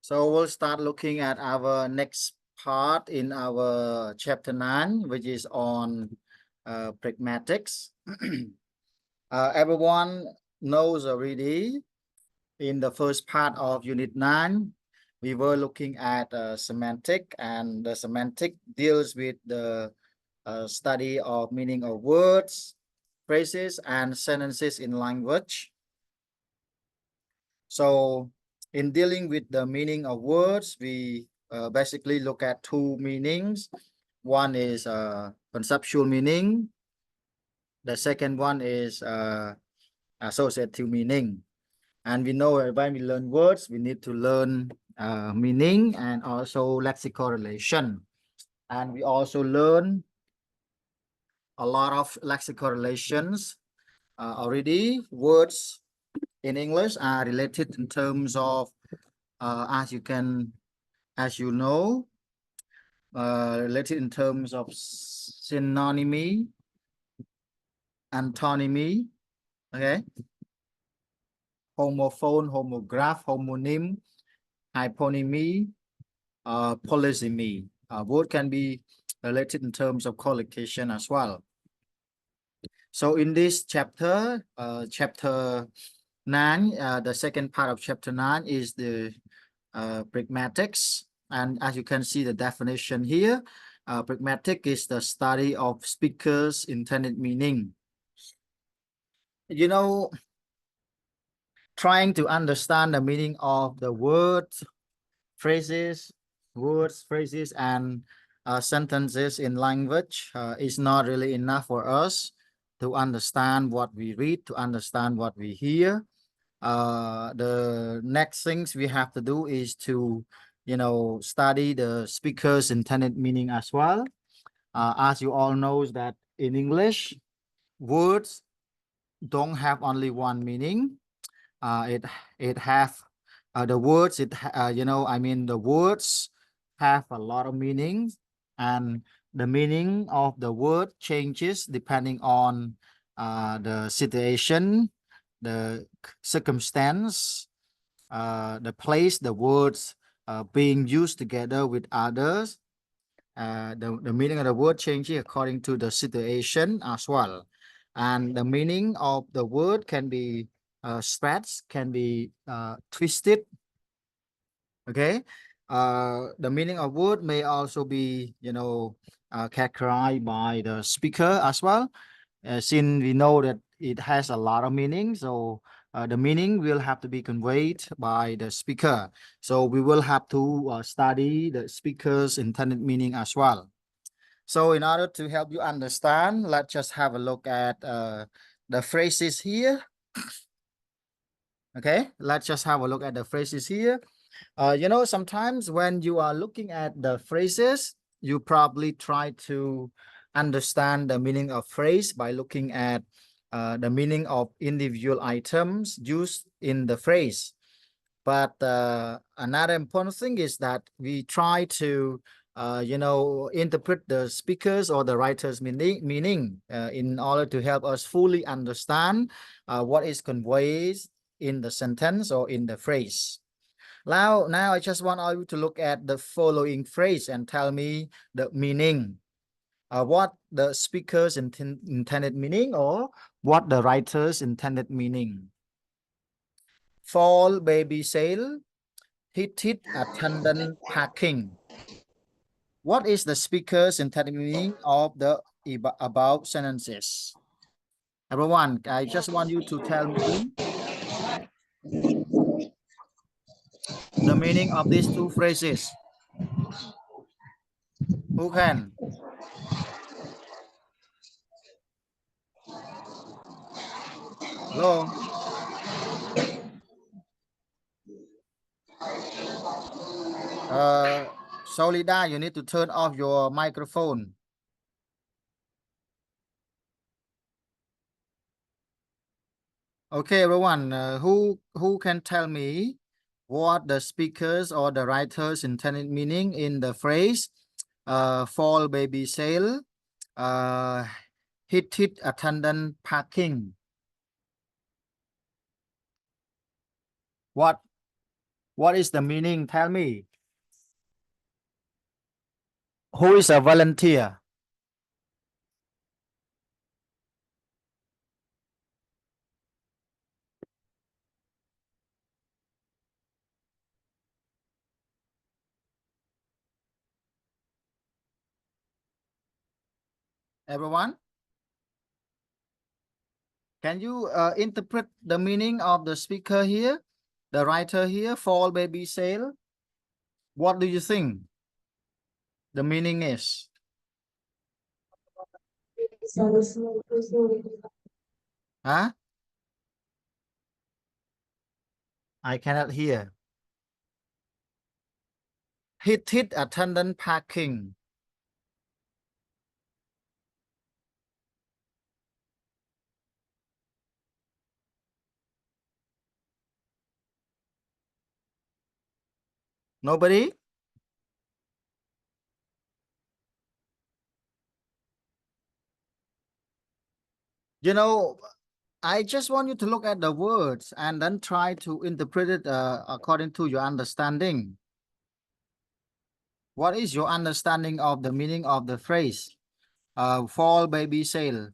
So we'll start looking at our next part in our chapter 9, which is on pragmatics. Everyone knows already in the first part of Unit 9, we were looking at semantic, and the semantic deals with the study of meaning of words, phrases, and sentences in language. So in dealing with the meaning of words, we basically look at two meanings. One is conceptual meaning. The second one is associative meaning. And we know when we learn words, we need to learn meaning and also lexical relation. And we also learn a lot of lexical relations already. Words in English are related in terms of, as you know, related in terms of synonymy, antonymy, okay, homophone, homograph, homonym, hyponymy, polysemy. Word can be related in terms of collocation as well. So in this chapter, chapter 9, the second part of chapter 9 is the pragmatics. And as you can see the definition here, pragmatic is the study of speakers' intended meaning. You know, trying to understand the meaning of the words, phrases, and sentences in language is not really enough for us to understand what we read, to understand what we hear. The next things we have to do is to, study the speaker's intended meaning as well. As you all know that in English, words don't have only one meaning. It have the words. The words have a lot of meanings, and the meaning of the word changes depending on the situation, the circumstance, the place the words being used together with others. The meaning of the word changes according to the situation as well. And the meaning of the word can be stretched, can be twisted. Okay. The meaning of word may also be, characterized by the speaker as well. Since we know that it has a lot of meaning, so the meaning will have to be conveyed by the speaker. So we will have to study the speaker's intended meaning as well. So in order to help you understand, let's just have a look at the phrases here. Okay, let's just have a look at the phrases here. Sometimes when you are looking at the phrases, you probably try to understand the meaning of phrase by looking at the meaning of individual items used in the phrase. But another important thing is that we try to, interpret the speakers or the writer's meaning in order to help us fully understand what is conveyed in the sentence or in the phrase. Now I just want you to look at the following phrase and tell me the meaning. What the speaker's intended meaning or what the writer's intended meaning. Fall baby sale, hit attendant packing. What is the speaker's intended meaning of the above sentences? Everyone, I just want you to tell me the meaning of these two phrases. Who can? Hello? Solida, you need to turn off your microphone. Okay, everyone, who can tell me what the speakers or the writer's intended meaning in the phrase fall baby sale, hit attendant packing? What What is the meaning? Tell me. Who is a volunteer? Everyone? Can you interpret the meaning of the speaker here? The writer here, fall baby sail? What do you think the meaning is? Huh? I cannot hear. Hit attendant parking. Nobody? You know, I just want you to look at the words and then try to interpret it according to your understanding. What is your understanding of the meaning of the phrase? Fall baby sail.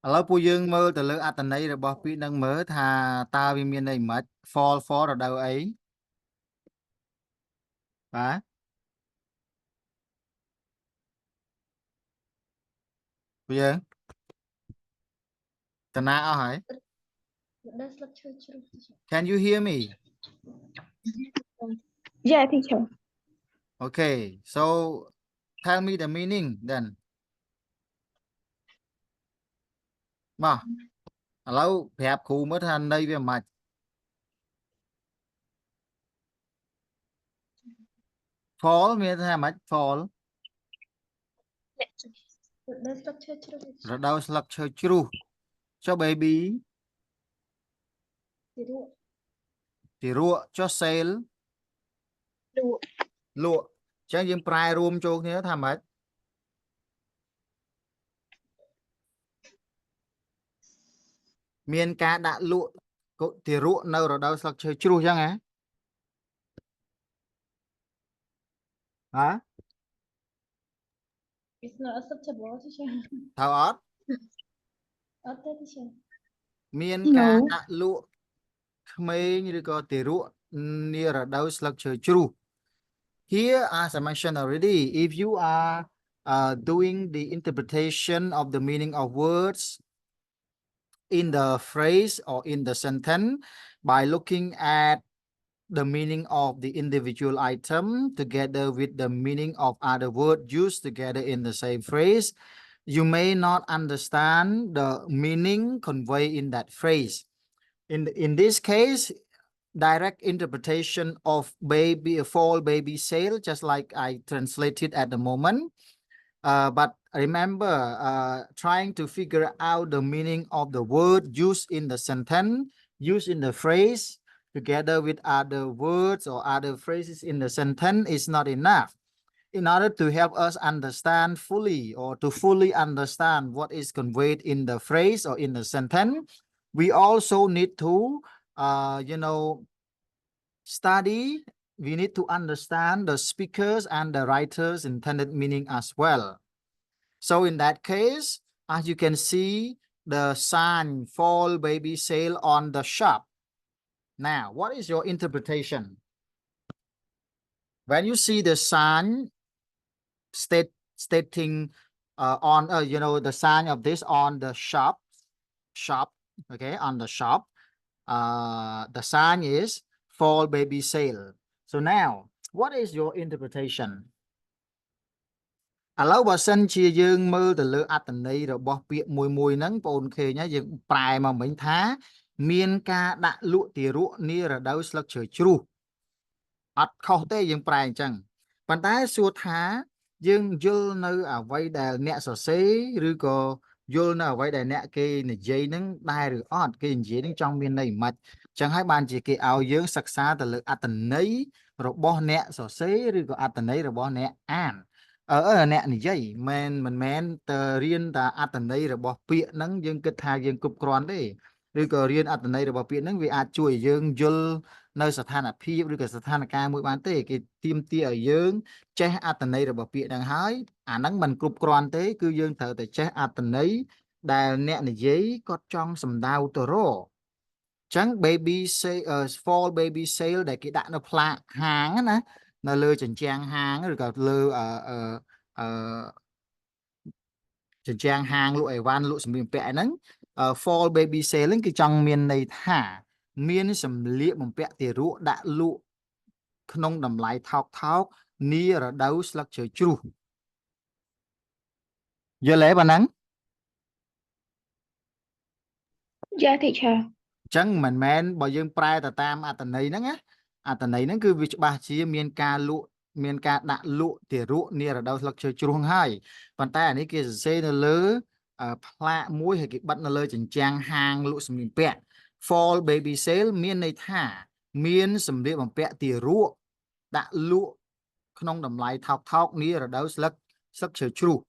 ឥឡូវពួកយើងមើលទៅលើអត្ថន័យរបស់ពាក្យនឹងមើលថាតើវាមានន័យម៉េច fall for រដូវអីបាទពួកយើងតាណាអស់ហើយ Can you hear me? Yeah, teacher. Okay, so tell me the meaning then. មកឥឡូវប្រាប់គ្រូមើលថាន័យវាម៉េច fall មានថាម៉េច fall រដូវស្លឹកឈើជ្រុះចុះ baby ទារកចុះ sail លក់អញ្ចឹងយើងប្រែរួមចូលគ្នាថាម៉េចមានការដាក់លក់ទារកនៅរដូវស្លឹកឈើជ្រុះអញ្ចឹងហ៎ Hả? It's not acceptable, teacher. ថាអត់ teacher. មានការដាក់លក់ក្មេងឬក៏ទារកនារដូវស្លឹកឈើជ្រុះ Here as I mentioned already if you are doing the interpretation of the meaning of words in the phrase or in the sentence by looking at the meaning of the individual item together with the meaning of other word used together in the same phrase, you may not understand the meaning conveyed in that phrase. In this case, direct interpretation of baby fall baby sail, just like I translated at the moment. But remember, trying to figure out the meaning of the word used in the sentence, used in the phrase, together with other words or other phrases in the sentence is not enough. In order to help us understand fully or to fully understand what is conveyed in the phrase or in the sentence, we also need to, study. We need to understand the speakers and the writers' intended meaning as well. So in that case, as you can see, the sign fall baby sail on the shop. Now, what is your interpretation? When you see the sign stating on, the sign of this on the shop, okay, on the shop, the sign is fall baby sail. So now, what is your interpretation? ឥឡូវបើសិនជាយើងមើលទៅលើអត្ថន័យរបស់ពាក្យមួយហ្នឹងបងប្អូនឃើញហើយយើងប្រែមកមិញថាមានការដាក់លក់ទារកនារដូវស្លឹកជ្រៅជ្រុះអត់ខុសទេយើងប្រែអញ្ចឹងប៉ុន្តែសួរថាយើងយល់នៅអ្វីដែលអ្នកសរសេរឬក៏យល់នៅអ្វីដែលអ្នកគេនិយាយហ្នឹងដែរឬអត់គេនិយាយហ្នឹងចង់មានន័យម៉េចអញ្ចឹងហើយបានជាគេឲ្យយើងសិក្សាទៅលើអត្ថន័យរបស់អ្នកសរសេរឬក៏អត្ថន័យរបស់អ្នកអាន nè này dây mình tờ riêng ta ắt tần đây rồi bỏ bịa nắng dương kết thai dương cục cron đấy rồi có riêng ắt tần đây rồi bỏ bịa nắng vì ắt chui dương dul nơi sát hana phi rồi cái sát hana ca mũi bán tế cái tim tia ở dương che ắt tần đây rồi bỏ bịa đang hái nắng mình cục cron thế cứ dương thở để che ắt tần đấy đài nè này giấy có trong sầm đau tờ rô chẳng baby say fall baby sale để cái đạn nó pla hàng á nè nó lơ chỉnh trang hàng rồi cả lơ chỉnh trang hàng lụa van lụa sầm pẹ nắng fall baby sale lên cái trong miền này thả miền sầm liệm bằng pẹ thì rụa đã lụa không đầm lại thọc thọc nia ở đâu slug chơi chu giờ lẽ bà nắng Dạ teacher. chẳng mình men bao dương prai ta tam tần này nắng á tần này nắng cứ việc bà chỉ miền ca đã lụa thì rụa nia ở đâu slug chơi chu hai còn ta này kia sẽ nó lỡ pla mũi hay cái bắt nó lơ chỉnh trang hàng lụa sầm pẹ fall baby sale miền này thả miền sầm địa bằng pẹ thì rụa đã lụa không đầm lại thọc thọc nia ở đâu slug chơi chu.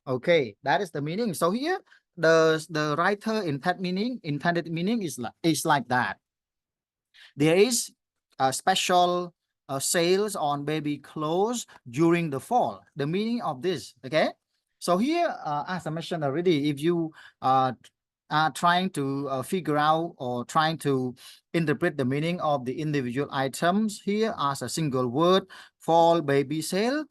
Okay, that is the meaning. So here, the writer intended meaning is like that. There is a special sales on baby clothes during the fall. The meaning of this, okay? So here, as I mentioned already, if you are trying to figure out or trying to interpret the meaning of the individual items here as a single word, fall baby sale,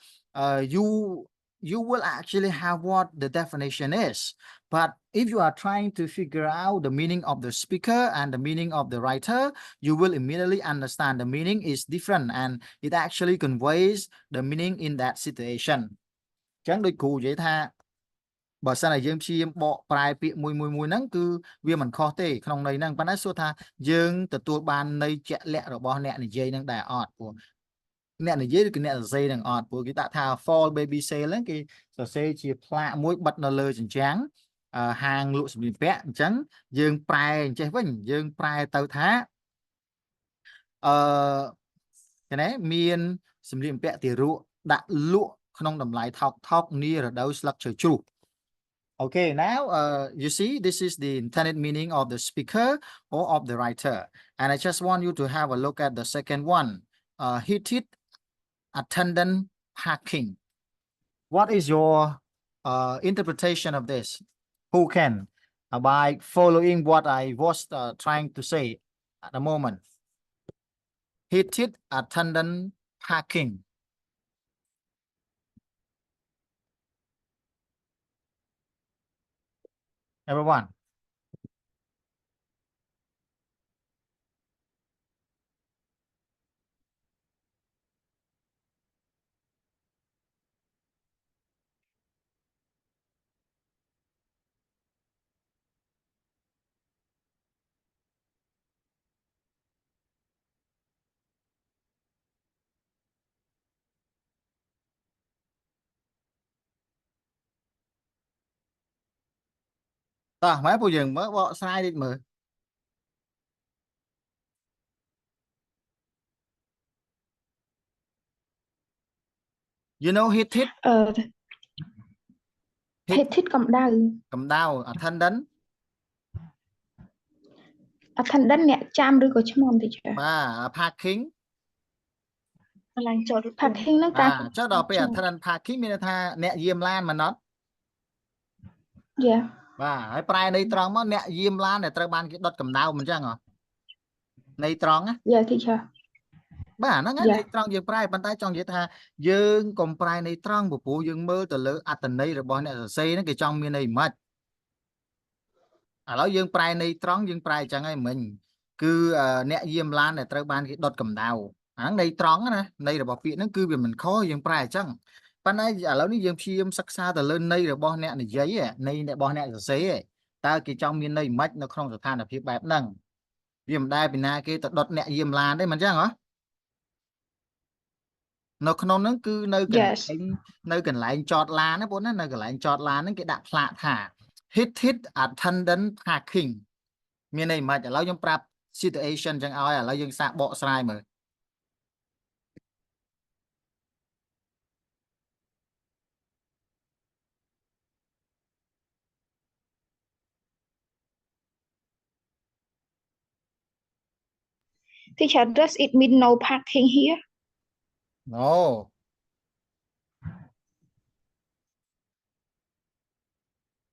you will actually have what the definition is. But if you are trying to figure out the meaning of the speaker and the meaning of the writer, you will immediately understand the meaning is different and it actually conveys the meaning in that situation. Chẳng đôi cụ vậy tha. Bởi sao này dương chi bộ prai bị mùi nắng cứ vì mình khó tê không này năng bán số tha dương từ tua ban này chạy lẹ rồi bỏ nẹ này dây năng đà ọt của nè này dễ cái nè dây đằng ọt của cái tạ thà fall baby sale lấy cái sở xe chỉ pla mũi bật nó lơ chỉnh trắng hàng lụa sầm pẹ trắng dương prai chơi vinh dương prai tàu thá cái này miền sầm pẹ thì rụa đã lụa không đầm lại thọc thọc nia ở đâu structure chu. Okay, now you see this is the intended meaning of the speaker or of the writer, and I just want you to have a look at the second one. Heated attendant parking. What is your interpretation of this? Who can? By following what I was trying to say at the moment. Heated attendant parking. Everyone. Mấy bộ dừng mới bỏ sai đi mà. You know heated? Heated cầm đau attendant. Attendant nè chăm rồi có chăm mồm thì chưa? Parking. Parking nó ta. Cho đó bây attendant parking mình tha nè diêm lan mà nó. Dạ. Hãy prai này tròn mà nè diêm lan nàyត្រូវបានគេដុតកម្ដៅមិនចឹងហ៎នៃត្រង់ណា Dạ thì chưa? បាទហ្នឹងហើយនៃត្រង់យើងប្រែប៉ុន្តែចង់និយាយថាយើងកុំប្រែនៃត្រង់ព្រោះយើងមើលទៅលើអត្ថន័យរបស់អ្នកសរសេរហ្នឹងគេចង់មានន័យមិនឥឡូវយើងប្រែនៃត្រង់យើងប្រែអញ្ចឹងហើយមិញគឺអ្នកយាមឡានដែលត្រូវបានគេដុតកម្ដៅអាហ្នឹងនៃត្រង់ណានៃរបស់ពាក្យហ្នឹងគឺវាមិនខុសយើងប្រែអញ្ចឹងប៉ុន្តែឥឡូវនេះយើងព្យាយាមសិក្សាទៅលើន័យរបស់អ្នកនិយាយន័យរបស់អ្នកសរសេរតើគេចង់មានន័យមិននៅក្នុងស្ថានភាពបែបហ្នឹងវាមិនដែលពីណាគេទៅដុតអ្នកយាមឡានទេមិនអញ្ចឹងហ៎នៅក្នុងហ្នឹងគឺនៅកន្លែងចតឡានណាបងណានៅកន្លែងចតឡានហ្នឹងគេដាក់ផ្លាកថា heated attendant parking មានន័យមិនឥឡូវខ្ញុំប្រាប់ situation ចឹងឲ្យឥឡូវយើងសាកបកស្រាយមើល Teacher, does it mean no parking here? No.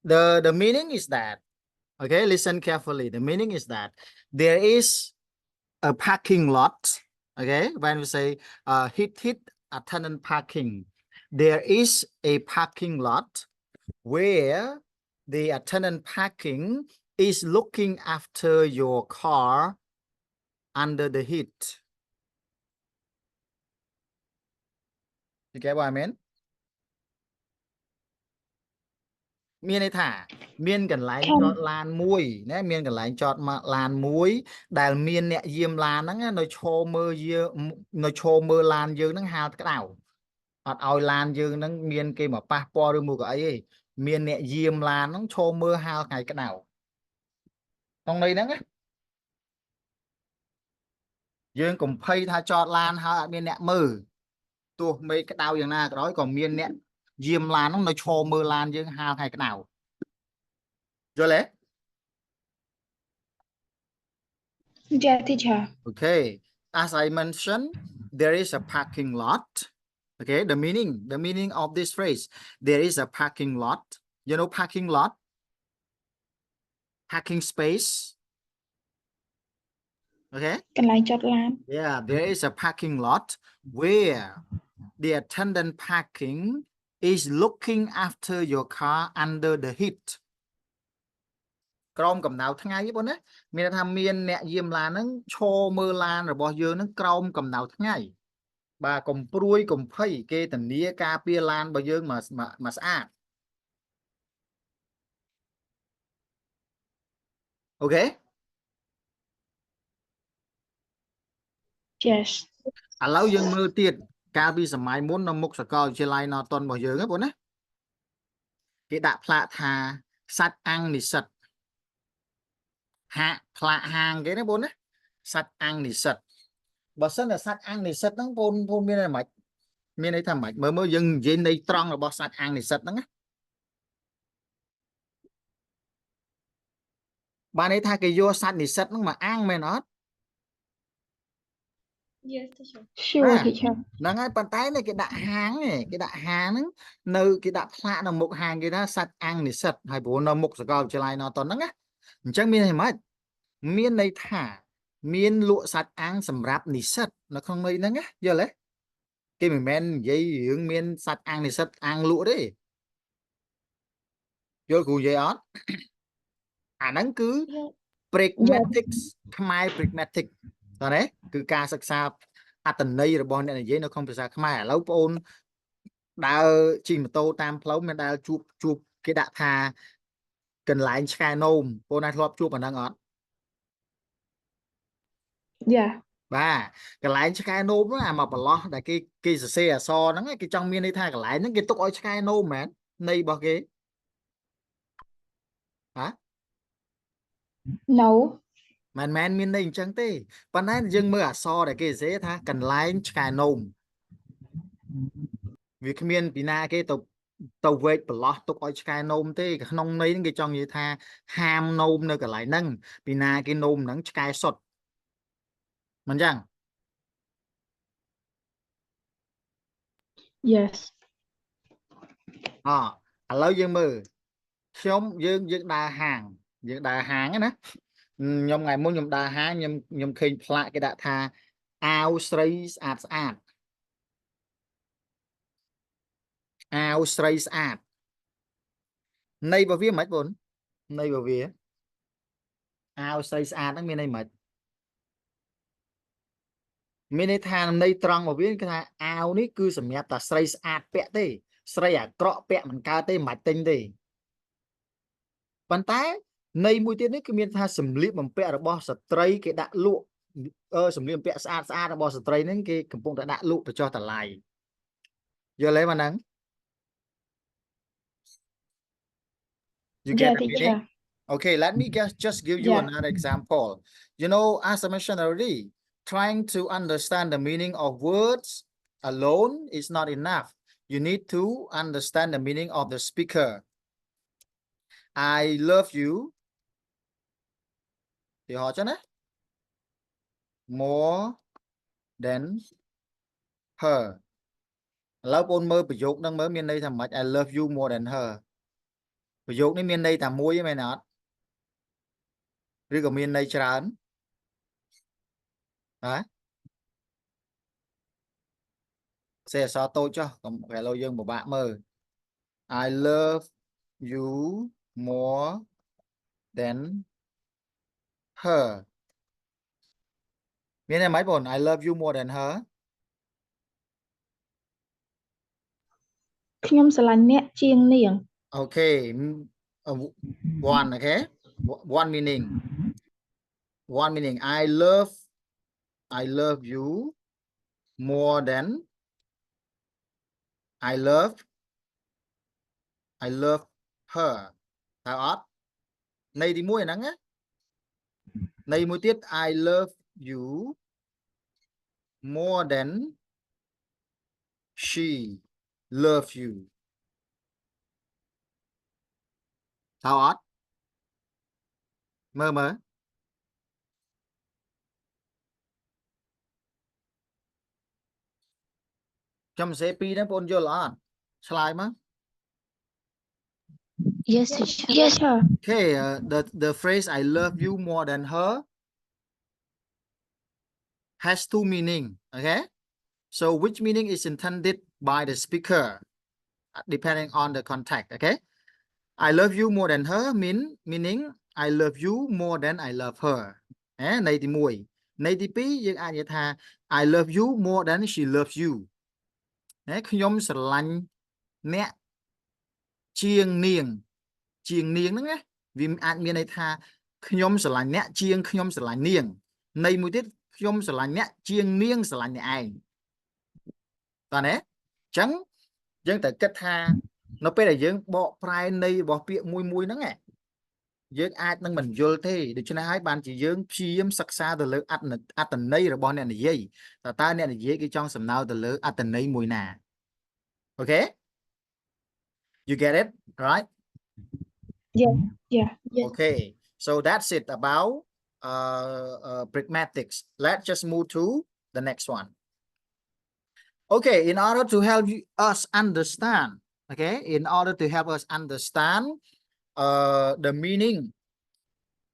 The meaning is that, okay, listen carefully. The meaning is that there is a parking lot. Okay, when we say hit attendant parking, there is a parking lot where the attendant parking is looking after your car under the heat. You get what I mean? មានន័យថាមានកន្លែងចតឡានមួយណាមានកន្លែងចតមកឡានមួយដែលមានអ្នកយាមឡានហ្នឹងនៅឈរមើលនៅឈរមើលឡានយើងហ្នឹងហាលក្តៅអត់ឲ្យឡានយើងហ្នឹងមានគេមកប៉ះពាល់ឬមួយក៏អីទេមានអ្នកយាមឡានហ្នឹងឈរមើលហាលថ្ងៃក្តៅក្នុងន័យហ្នឹងណាយើងកុំភ័យថាចតឡានហើយអត់មានអ្នកមើលទោះមេក្តៅយ៉ាងណាក៏ដោយក៏មានអ្នកយាមឡានហ្នឹងនៅឈរមើលឡានយើងហាលថ្ងៃក្តៅយល់ទេ Yeah, teacher. Okay, as I mentioned, there is a parking lot. Okay, the meaning of this phrase, there is a parking lot. You know, parking lot, parking space. Okay. កន្លែងចតឡាន Yeah, there is a parking lot where the attendant parking is looking after your car under the heat. ក្រោមកំណៅថ្ងៃបងណាមានថាមានអ្នកយាមឡានហ្នឹងឈរមើលឡានរបស់យើងហ្នឹងក្រោមកំណៅថ្ងៃបាទកុំព្រួយកុំភ័យគេធានាការពារឡានរបស់យើងមកស្អាតអូខេ Yes. ឥឡូវយើងមើលទៀតកាលពីសម័យមុននៅមុខសាកលវិទ្យាល័យណតនរបស់យើងហ្នឹងបងណាគេដាក់ផ្លាកថាសัตว์អាំងនិស្សិតហាក់ផ្លាកហាងគេណាបងណាសัตว์អាំងនិស្សិតបើសិនតែសัตว์អាំងនិស្សិតហ្នឹងបងមានន័យម៉េចមានន័យថាម៉េចមើលយើងនិយាយន័យត្រង់របស់សัตว์អាំងនិស្សិតហ្នឹងណាបានន័យថាគេយកសัตว์និស្សិតហ្នឹងមកអាំងមែនអត់ Yes, teacher. Sure, teacher. ហ្នឹងហើយប៉ុន្តែគេដាក់ហាងគេដាក់ហាងហ្នឹងនៅគេដាក់ផ្លាកនៅមុខហាងគេថាសัตว์អាំងនិស្សិតហើយព្រោះនៅមុខសាកលវិទ្យាល័យណតនហ្នឹងណាអញ្ចឹងមានន័យម៉េចមានន័យថាមានលក់សัตว์អាំងសម្រាប់និស្សិតនៅក្នុងន័យហ្នឹងណាយល់ទេគេមិនមែននិយាយរឿងមានសัตว์អាំងនិស្សិតអាំងលក់ទេយល់គ្រូនិយាយអត់អាហ្នឹងគឺ pragmatics ខ្មែរ pragmatic តើណាគឺការសិក្សាអត្តន័យរបស់អ្នកនិយាយនៅក្នុងភាសាខ្មែរឥឡូវបងអូនដើរជិះម៉ូតូតាមផ្លូវមានដើរជួបគេដាក់ថាកន្លែងឆ្កែនោមបងណាធ្លាប់ជួបអាហ្នឹងអត់ Yeah. បាទកន្លែងឆ្កែនោមហ្នឹងអាមកប្រឡោះដែលគេសរសេរអក្សរហ្នឹងគេចង់មានន័យថាកន្លែងហ្នឹងគេទុកឲ្យឆ្កែនោមមែនន័យរបស់គេហ៎ No. មិនមែនមានន័យអញ្ចឹងទេប៉ុន្តែយើងមើលអក្សរដែលគេសរសេរថាកន្លែងឆ្កែនោមវាគ្មានពីណាគេទៅវែកប្រឡោះទុកឲ្យឆ្កែនោមទេក្នុងន័យហ្នឹងគេចង់និយាយថាហាមនោមនៅកន្លែងហ្នឹងពីណាគេនោមហ្នឹងឆ្កែសុតមិនចឹង Yes. ឥឡូវយើងមើលខ្ញុំយើងដើរហាងណាខ្ញុំថ្ងៃមុនខ្ញុំដើរហាងខ្ញុំឃើញផ្លាកគេដាក់ថាអាវស្រីស្អាតអាវស្រីស្អាតន័យរបស់វាមិនបងន័យរបស់វាអាវស្រីស្អាតហ្នឹងមានន័យមិនមានន័យថាន័យត្រង់របស់វាគឺថាអាវនេះគឺសម្រាប់តែស្រីស្អាតពាក់ទេស្រីអាក្រក់ពាក់មិនកើតទេមិនបាច់ទិញទេប៉ុន្តែន័យមួយទៀតនេះគឺមានថាសម្លៀកបំពាក់របស់ស្ត្រីគេដាក់លក់សម្លៀកបំពាក់ស្អាតរបស់ស្ត្រីហ្នឹងគេកំពុងតែដាក់លក់បញ្ចុះតម្លៃយល់ទេម៉ាហ្នឹង You get the meaning? Okay, let me just give you another example. You know, as I mentioned already, trying to understand the meaning of words alone is not enough. You need to understand the meaning of the speaker. I love you. Thì họ chứ nè. more than her. Lâu ôn mơประโยคnăng mơ miền đây thầm mạch I love you more than her. ประโยคนี้មានន័យតែមួយទេមែនអត់ឬក៏មានន័យច្រើនហ៎សេអក្សរតូចចុះកុំឥឡូវយើងពិបាកមើល I love you more than her មានន័យម៉េចបង I love you more than her ខ្ញុំស្រឡាញ់អ្នកជាងនាង Okay one okay one meaning I love you more than I love her តើអត់ន័យទី1ហ្នឹងណាន័យមួយទៀត I love you more than she love you តើអត់មើលចាំសេពីរហ្នឹងបងយល់អត់ឆ្លើយមក Yes teacher Yes sir Okay the phrase I love you more than her has two meaning okay so which meaning is intended by the speaker depending on the context okay I love you more than her meaning I love you more than I love her ន័យទី1ន័យទី2យើងអាចនិយាយថា I love you more than she loves you ខ្ញុំស្រឡាញ់អ្នកជាងនាងហ្នឹងណាវាអាចមានន័យថាខ្ញុំស្រឡាញ់អ្នកជាងខ្ញុំស្រឡាញ់នាងន័យមួយទៀតខ្ញុំស្រឡាញ់អ្នកជាងនាងស្រឡាញ់អ្នកឯងតើណាអញ្ចឹងយើងត្រូវគិតថានៅពេលដែលយើងបកប្រែន័យរបស់ពាក្យមួយហ្នឹងយើងអាចនឹងមិនយល់ទេដូច្នេះហើយបានជាយើងព្យាយាមសិក្សាទៅលើអត្ថន័យរបស់អ្នកនិយាយតើអ្នកនិយាយគេចង់សំដៅទៅលើអត្ថន័យមួយណា Okay you get it right Yeah yeah Okay so that's it about pragmatics let's just move to the next one okay in order to help us understand okay in order to help us understand the meaning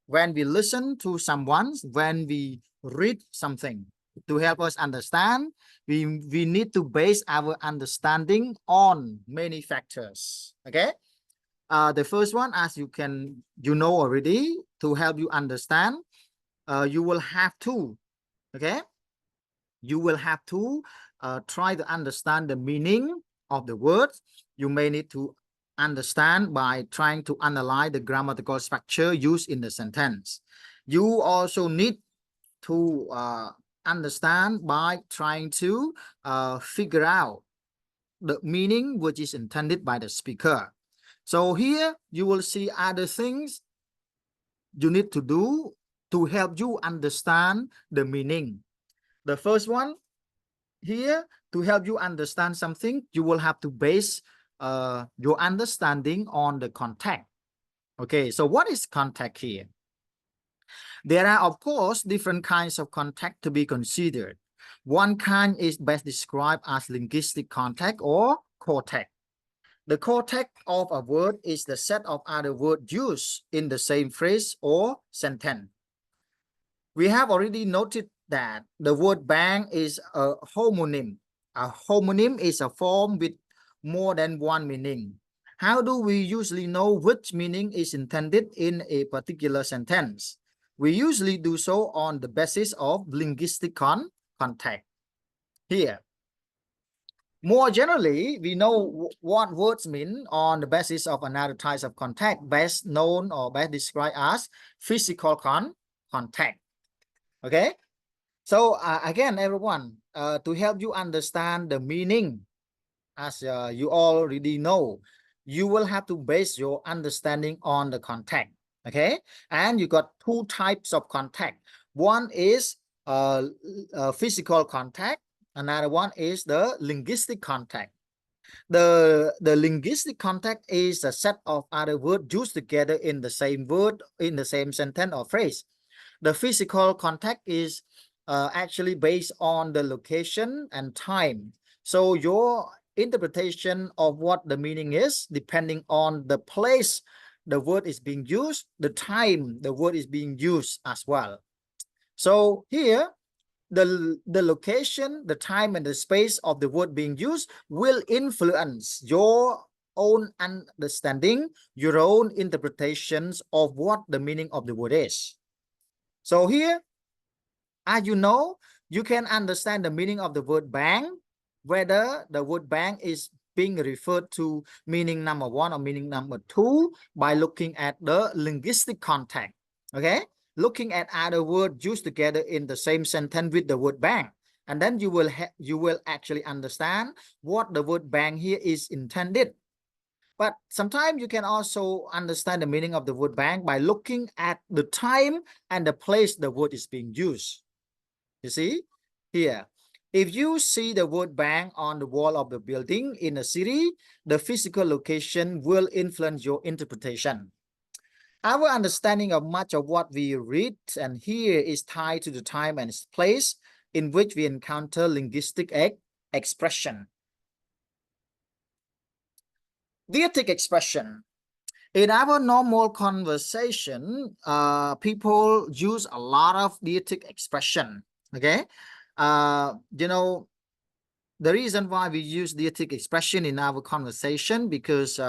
when we listen to someone when we read something to help us understand we need to base our understanding on many factors okay the first one as you know already to help you understand you will have to okay you will have to try to understand the meaning of the words you may need to understand by trying to analyze the grammatical structure used in the sentence you also need to understand by trying to figure out the meaning which is intended by the speaker so here you will see other things you need to do to help you understand the meaning the first one here to help you understand something you will have to base your understanding on the context okay so what is context here there are of course different kinds of context to be considered one kind is best described as linguistic context or context the context of a word is the set of other words used in the same phrase or sentence we have already noted that the word bank is a homonym. A homonym is a form with more than one meaning. How do we usually know which meaning is intended in a particular sentence? We usually do so on the basis of linguistic context. Here, more generally, we know what words mean on the basis of another type of context, best known or best described as physical context. Okay, so again, everyone, to help you understand the meaning, as you already know, you will have to base your understanding on the context. Okay, and you got two types of context. One is physical context. Another one is the linguistic context. The linguistic context is a set of other words used together in the same word, in the same sentence or phrase. The physical context is actually based on the location and time. So your interpretation of what the meaning is depending on the place the word is being used, the time the word is being used as well. So here, the location, the time, and the space of the word being used will influence your own understanding, your own interpretations of what the meaning of the word is. So here, as you know, you can understand the meaning of the word bang, whether the word bang is being referred to meaning number 1 or meaning number 2 by looking at the linguistic context. Okay, looking at other words used together in the same sentence with the word bang, and then you will actually understand what the word bang here is intended. But sometimes you can also understand the meaning of the word bang by looking at the time and the place the word is being used. You see here, if you see the word bang on the wall of the building in a city, the physical location will influence your interpretation. Our understanding of much of what we read and hear is tied to the time and place in which we encounter linguistic expression. Deictic expression. In our normal conversation, people use a lot of deictic expression. Okay, you know, the reason why we use deictic expression in our conversation because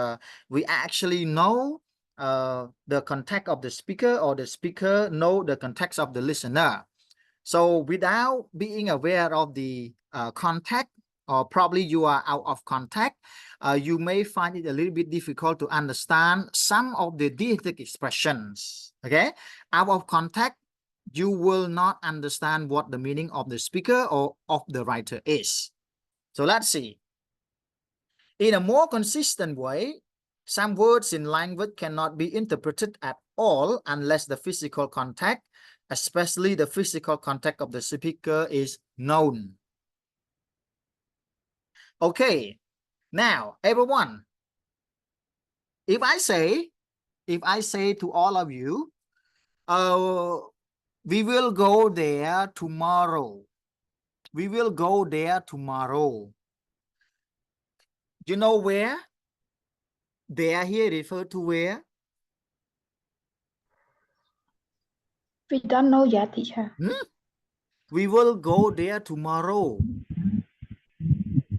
we actually know the context of the speaker, or the speaker know the context of the listener. So without being aware of the context, or probably you are out of context, you may find it a little bit difficult to understand some of the deictic expressions. Okay, out of context, you will not understand what the meaning of the speaker or of the writer is. So let's see. In a more consistent way, some words in language cannot be interpreted at all unless the physical context, especially the physical context of the speaker, is known. Okay, now everyone, if I say to all of you, we will go there tomorrow. We will go there tomorrow. You know where? There here refer to where? We don't know yet, teacher. We will go there tomorrow.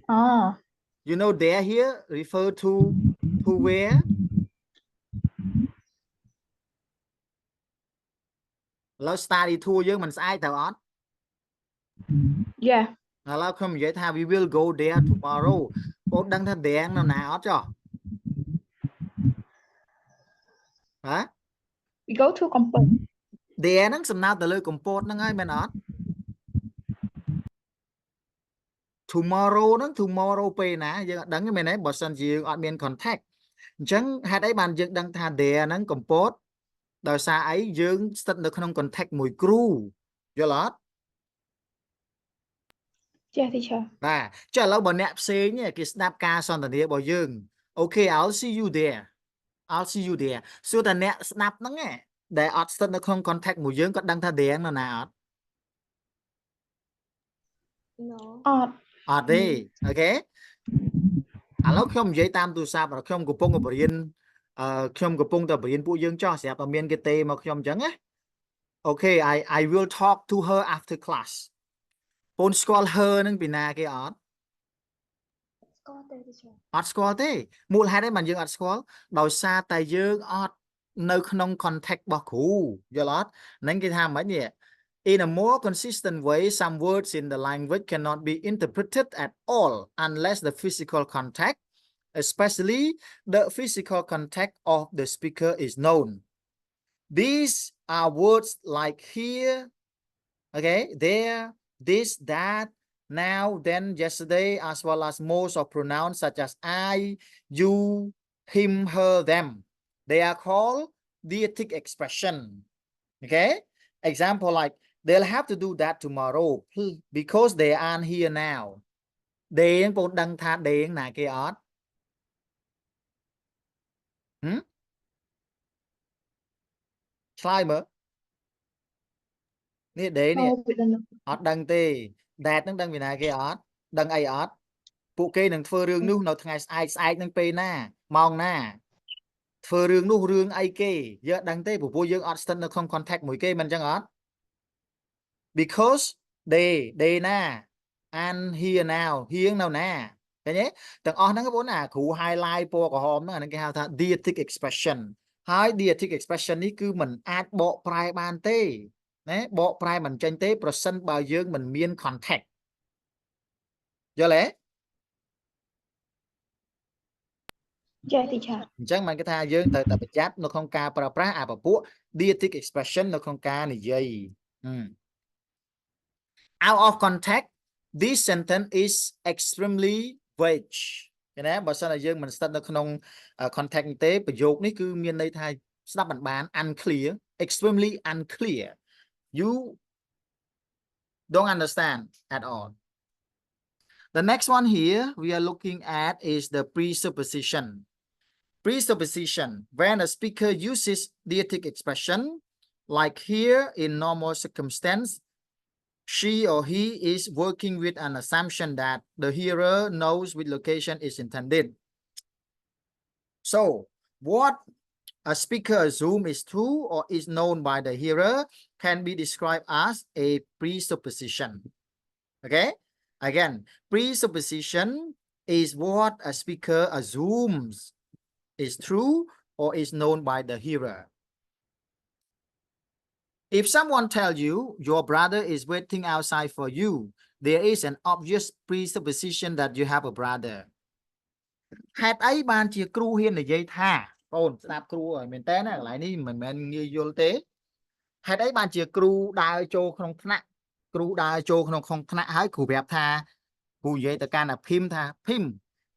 Oh, You know, there here refer to where? Let's study tour យើងមិនស្អែកទៅអត់ yeah. ឥឡូវខ្ញុំនិយាយថា we will go there tomorrow បងដឹងថា there នៅណាអត់ចុះហ៎ We go to Kampong. there ហ្នឹងសំដៅទៅលើកំពតហ្នឹងហើយមែនអត់ tomorrow ហ្នឹង tomorrow ពេលណាយើងអត់ដឹងទេមែនទេបើសិនជាយើងអត់មាន contact អញ្ចឹងហេតុអីបានយើងដឹងថា there ហ្នឹងកំពតដោយសារអីយើងស្ថិតនៅក្នុង contact មួយគ្រូយល់អត់ Yeah, teacher. បាទចុះឥឡូវបើអ្នកផ្សេងគេស្ដាប់ការសន្ទនារបស់យើង Okay, I'll see you there. I'll see you there. សួរតែអ្នកស្ដាប់ហ្នឹងដែលអត់ស្ថិតនៅក្នុង contact មួយយើងគាត់ដឹងថា there នៅណាអត់ No. អត់ទេ អូខេឥឡូវខ្ញុំនិយាយតាមទូរស័ព្ទខ្ញុំកំពុងតែបរៀនខ្ញុំកំពុងតែបរៀនពួកយើងចោះស្រាប់តែមានគេទេមកខ្ញុំអញ្ចឹងណា Okay, I will talk to her after class. ពូនស្គាល់ her ហ្នឹងពីណាគេអត់ Score there, teacher. អត់ស្គាល់ទេមូលហេតុអីបានយើងអត់ស្គាល់ដោយសារតែយើងអត់នៅក្នុង context របស់គ្រូយល់អត់ហ្នឹងគេថាម៉េចនេះ In a more consistent way, some words in the language cannot be interpreted at all unless the physical context, especially the physical context of the speaker, is known. These are words like here, okay, there, this, that, now, then, yesterday, as well as most of pronouns such as I, you, him, her, them. They are called deictic expression. Okay? Example like, they'll have to do that tomorrow because they aren't here now. They បងដឹងថា they ណាគេអត់ ឆ្លើយមើល នេះ day នេះ Oh, we don't know. អត់ដឹងទេ that នឹងដឹងពីណាគេអត់ដឹងអីអត់ពួកគេនឹងធ្វើរឿងនោះនៅថ្ងៃស្អែកនឹងពេលណាម៉ោងណាធ្វើរឿងនោះរឿងអីគេយើងអត់ដឹងទេព្រោះយើងអត់ស្ថិតនៅក្នុង contact មួយគេមិនអញ្ចឹងអត់ because they ណា and here now ហៀងនៅណាឃើញទេទាំងអស់ហ្នឹងបងប្អូនអាគ្រូ highlight ពណ៌ក្រហមហ្នឹងអាហ្នឹងគេហៅថា deictic expression ហើយ deictic expression នេះគឺมันអាចបកប្រែបានទេណាបកប្រែមិនចេញទេប្រសិនបើយើងមិនមាន contact យល់ទេ Yeah, teacher. អញ្ចឹងមិនគេថាយើងត្រូវតែប្រយ័ត្ននៅក្នុងការប្រើប្រាស់អាពពួក deictic expression នៅក្នុងការនិយាយ out of context this sentence is extremely vague ឃើញទេបើសិនតែយើងមិនស្ថិតនៅក្នុង context នេះទេប្រយោគនេះគឺមានន័យថាស្ដាប់មិនបាន unclear extremely unclear you don't understand at all the next one here we are looking at is the presupposition presupposition when a speaker uses deictic expression like here in normal circumstance she or he is working with an assumption that the hearer knows which location is intended. So, what a speaker assumes is true or is known by the hearer can be described as a presupposition. Okay? Again, presupposition is what a speaker assumes is true or is known by the hearer. If someone tells you your brother is waiting outside for you, there is an obvious presupposition that you have a brother. ហេតុអីបានជាគ្រូហ៊ាននិយាយថាបងស្ដាប់គ្រូឲ្យមែនតើណាកន្លែងនេះមិនមែនងាយយល់ទេហេតុអីបានជាគ្រូដើរចូលក្នុងថ្នាក់គ្រូដើរចូលក្នុងថ្នាក់ហើយគ្រូប្រាប់ថាគ្រូនិយាយទៅកាន់អាភីមថាភីម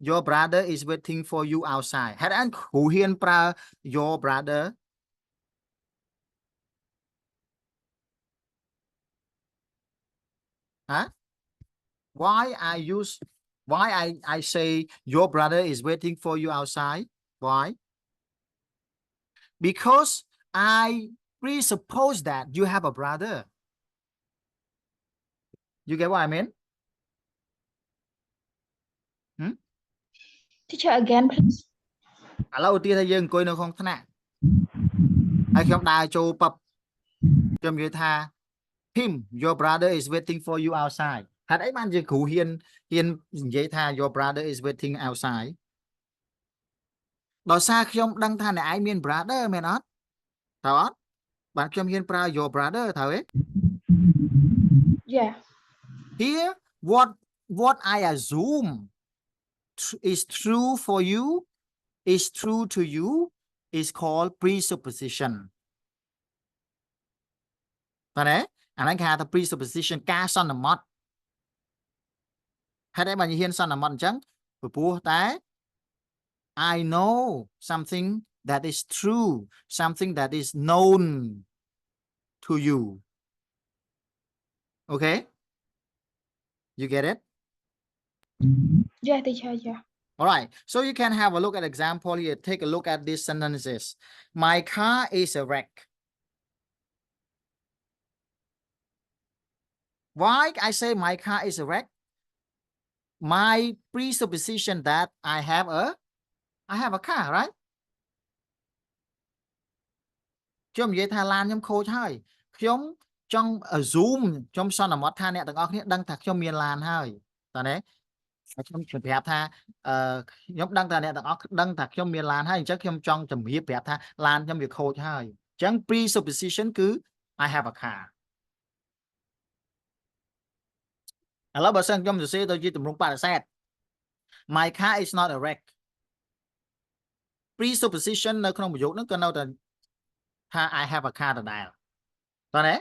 your brother is waiting for you outside ហេតុអីគ្រូហ៊ានប្រើ your brother Huh? Why I say your brother is waiting for you outside? Why? Because I presuppose that you have a brother. You get what I mean? Teacher, again, please. ឥឡូវឧទាហរណ៍យើងអង្គុយនៅក្នុងថ្នាក់ហើយខ្ញុំដើរចូលពឹបខ្ញុំនិយាយថា Him, your brother is waiting for you outside. ហេតុអីបានជាគ្រូហ៊ាននិយាយថា your brother is waiting outside ដោយសារខ្ញុំដឹងថាអ្នកឯងមាន brother មែនអត់ត្រូវអត់បានខ្ញុំហ៊ានប្រើ your brother ត្រូវទេ Yeah. Here what I assume is true for you is true to you is called presupposition តើណាអាហ្នឹងគេហៅថា presupposition ការសន្មតហេតុអីបានហ៊ានសន្មតអញ្ចឹងព្រោះតែ I know something that is true something that is known to you okay you get it Yeah, teacher, yeah. all right so you can have a look at example here take a look at these sentences my car is a wreck why I say my car is a wreck my presupposition that I have a car right ខ្ញុំនិយាយថាឡានខ្ញុំខូចហើយខ្ញុំចង់ assume ខ្ញុំសន្មតថាអ្នកទាំងអស់គ្នាដឹងថាខ្ញុំមានឡានហើយតើណាខ្ញុំប្រាប់ថាខ្ញុំដឹងថាអ្នកទាំងអស់ដឹងថាខ្ញុំមានឡានហើយអញ្ចឹងខ្ញុំចង់ជំរាបប្រាប់ថាឡានខ្ញុំវាខូចហើយអញ្ចឹង presupposition គឺ I have a car ឥឡូវបើសិនខ្ញុំសរសេរទៅជាទម្រង់បដិសេធ My car is not a wreck presupposition នៅក្នុងប្រយោគហ្នឹងក៏នៅតែថា I have a car ដដែលតើណា